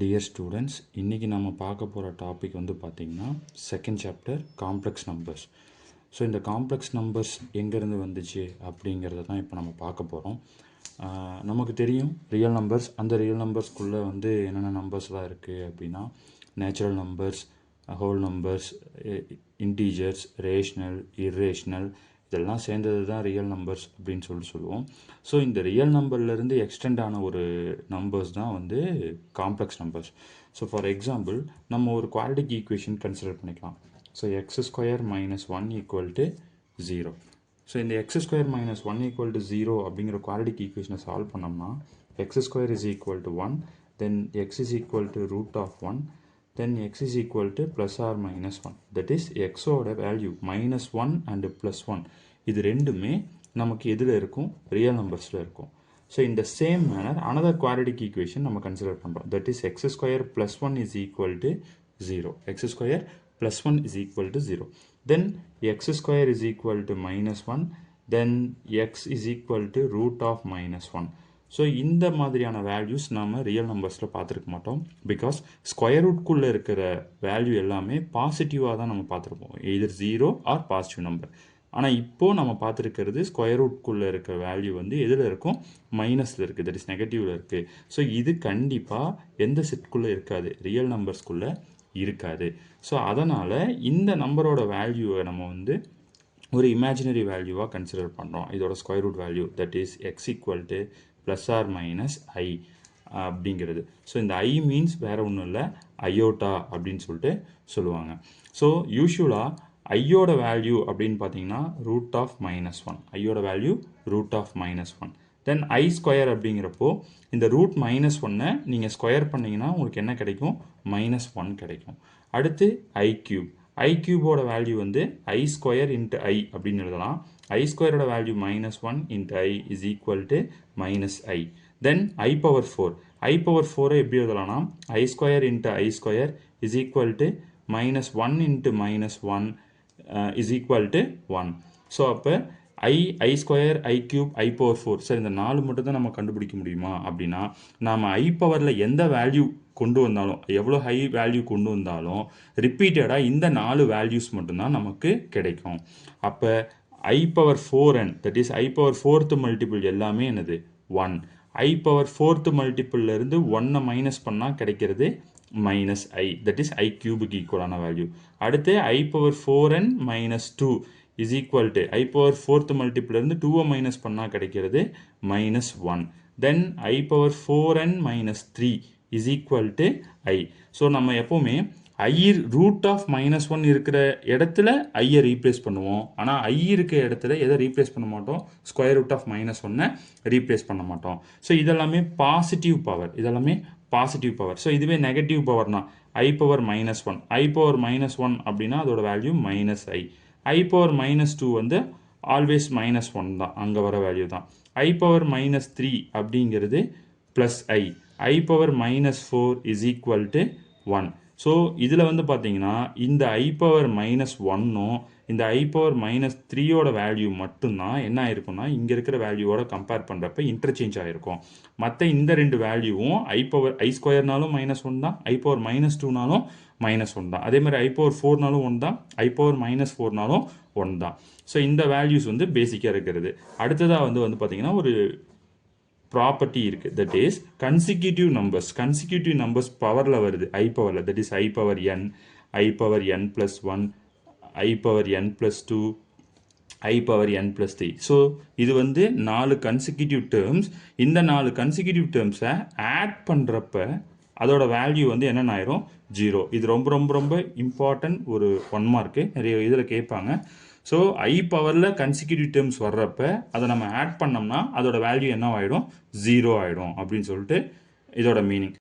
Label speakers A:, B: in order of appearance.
A: Dear students, இன்றைக்கி நம்ம பார்க்க போகிற டாபிக் வந்து பார்த்திங்கன்னா second chapter complex numbers. So இந்த காம்ப்ளெக்ஸ் நம்பர்ஸ் எங்கேருந்து வந்துச்சு அப்படிங்கிறத தான் இப்போ நம்ம பார்க்க போகிறோம். நமக்கு தெரியும் ரியல் நம்பர்ஸ், அந்த ரியல் நம்பர்ஸ்குள்ளே வந்து என்னென்ன நம்பர்ஸ்லாம் இருக்குது அப்படின்னா natural numbers, whole numbers, integers, rational, irrational, இதெல்லாம் சேர்ந்தது தான் ரியல் நம்பர்ஸ் அப்படின்னு சொல்லுவோம். ஸோ இந்த ரியல் நம்பர்லேருந்து எக்ஸ்டெண்ட் ஆன ஒரு நம்பர்ஸ் தான் வந்து complex numbers. So for example நம்ம ஒரு குவாட்ரிக் ஈக்குவேஷன் கன்சிடர் பண்ணிக்கலாம். So x square minus 1 equal to 0. So இந்த x square minus 1 equal to 0 அப்படிங்கிற குவாட்ரிக் ஈக்குவேஷனை சால்வ் பண்ணோம்னா x square is equal to 1, then x is equal to root of 1, then x is equal to plus or minus 1. That is x ஓட value minus 1 and plus 1. இது ரெண்டுமே நமக்கு எதில் இருக்கும்? Real நம்பர்ஸில் இருக்கும். ஸோ இந்த same manor another quadratic equation நம்ம consider பண்ணுறோம். That is x square plus 1 is equal to 0. x square plus 1 is equal to 0. Then x square is equal to minus 1. Then x is equal to root of minus 1. So இந்த மாதிரியான values நம்ம real நம்பர்ஸில் பார்த்துருக்க மாட்டோம். Because square ரூட்குள்ளே இருக்கிற value எல்லாமே பாசிட்டிவாக தான் நம்ம பார்த்துருப்போம், எய்தர் 0 ஆர் பாசிட்டிவ் நம்பர். ஆனால் இப்போது நம்ம பார்த்துருக்கிறது ஸ்கொயர் ரூட்குள்ளே இருக்கிற வேல்யூ வந்து எதில் இருக்கும்? மைனஸில் இருக்குது, தட் இஸ் நெகட்டிவில் இருக்குது. ஸோ இது கண்டிப்பாக எந்த செட்குள்ளே இருக்காது, ரியல் நம்பர்ஸ்குள்ளே இருக்காது. ஸோ அதனால் இந்த நம்பரோட வேல்யூவை நம்ம வந்து ஒரு இமேஜினரி வேல்யூவாக கன்சிடர் பண்ணுறோம். இதோட square root value that is x equal to plus or minus i அப்படிங்கிறது. ஸோ இந்த ஐ மீன்ஸ் வேறு ஒன்றும் இல்லை, அயோட்டா அப்படின்னு சொல்லிட்டு சொல்லுவாங்க. ஸோ யூஸ்வலாக ஐயோட வேல்யூ அப்படின்னு பார்த்தீங்கன்னா ரூட் ஆஃப் மைனஸ் 1. ஐயோட value root of minus 1. Then i square அப்படிங்கிறப்போ இந்த ரூட் மைனஸ் 1 நீங்கள் ஸ்கொயர் பண்ணிங்கன்னா உங்களுக்கு என்ன கிடைக்கும்? மைனஸ் 1 கிடைக்கும். அடுத்து ஐ கியூப். ஐ கியூபோட வேல்யூ வந்து ஐ ஸ்கொயர் இன்ட்டு ஐ அப்படின்னு எழுதலாம். ஐ ஸ்கொயரோட value minus 1 into i is equal to minus i. Then i power 4. I power 4 எப்படி எழுதலாம்னா i square into i square is equal to minus 1 into minus 1 is equal to 1. So அப்போ i square, i cube, i power 4. Sir இந்த 4 மட்டும் தான் நம்ம கண்டுபிடிக்க முடியுமா அப்படின்னா, நாம் ஐ பவரில் எந்த வேல்யூ கொண்டு வந்தாலும், எவ்வளோ ஹை வேல்யூ கொண்டு வந்தாலும் ரிப்பீட்டடாக இந்த 4 வேல்யூஸ் மட்டும்தான் நமக்கு கிடைக்கும். அப்போ ஐ power 4n, that is I power 4th multiple எல்லாமே என்னது? 1. ஐ பவர் 4th மல்டிபிள்லேருந்து 1 மைனஸ் பண்ணால் கிடைக்கிறது minus i, that is i கியூபுக்கு ஈக்குவலான வேல்யூ. அடுத்து i power 4n minus 2 is equal to i power 4th மல்டிபிள்லேருந்து 2 மைனஸ் பண்ணால் கிடைக்கிறது minus 1. Then i power 4n minus 3 is equal to i. So நம்ம எப்போவுமே ஐ ரூட் ஆஃப் மைனஸ் 1 இருக்கிற இடத்துல ஐயை ரீப்ளேஸ் பண்ணுவோம். ஆனால் ஐ இருக்கிற இடத்துல எதை ரீப்ளேஸ் பண்ண மாட்டோம்? Square root of minus 1 replace பண்ண மாட்டோம். ஸோ இதெல்லாமே பாசிட்டிவ் பவர், இதெல்லாமே பாசிட்டிவ் பவர். ஸோ இதுவே நெகட்டிவ் பவர்னா i power minus 1. I power minus 1 அப்படின்னா அதோட value minus i. I power minus 2 வந்து ஆல்வேஸ் மைனஸ் 1 தான், அங்கே வர வேல்யூ தான். ஐ பவர் மைனஸ் 3 அப்படிங்கிறது plus I. I power minus 4 is equal to 1. So இதில் வந்து பார்த்தீங்கன்னா இந்த ஐ பவர் மைனஸ் 1ம் இந்த ஐ பவர் மைனஸ் 3யோட வேல்யூ மட்டும்தான் என்ன ஆயிருக்கும்னா இங்கே இருக்கிற வேல்யூவோட கம்பேர் பண்ணுறப்ப இன்டர்சேஞ்ச் ஆகிருக்கும். மற்ற இந்த ரெண்டு வேல்யூவும் ஐ ஸ்கொயர்னாலும் மைனஸ் 1 தான், ஐ பவர் மைனஸ் 2நாலும் மைனஸ் 1 தான், அதே மாதிரி ஐ பவர் 4நாலும் 1 தான், ஐ பவர் மைனஸ் 4நாலும் 1 தான். ஸோ இந்த வேல்யூஸ் வந்து பேசிக்காக இருக்கிறது. அடுத்ததாக வந்து பார்த்தீங்கன்னா ஒரு ப்ராப்பர்ட்டி இருக்குது, தட் இஸ் கன்சிக்யூட்டிவ் நம்பர்ஸ் பவரில் வருது, ஐ பவரில், that is I power n, I power n plus 1, i power n plus 2, I power n plus 3. So இது வந்து 4 கன்சிக்யூட்டிவ் டேர்ம்ஸ். இந்த 4 கன்சிக்யூட்டிவ் டேர்ம்ஸை ஆட் பண்ணுறப்ப அதோட வேல்யூ வந்து என்னென்ன ஆயிரும்? 0. இது ரொம்ப ரொம்ப ரொம்ப இம்பார்ட்டன்ட் ஒரு 1 மார்க்கு, நிறைய இதில் கேட்பாங்க. ஸோ ஐ பவரில் கன்சிக்யூட்டிவ் டேர்ம்ஸ் வர்றப்ப அதை நம்ம ஆட் பண்ணோம்னா அதோட வேல்யூ என்ன ஆகிடும்? 0 ஆகிடும் அப்படின்னு சொல்லிட்டு இதோட மீனிங்.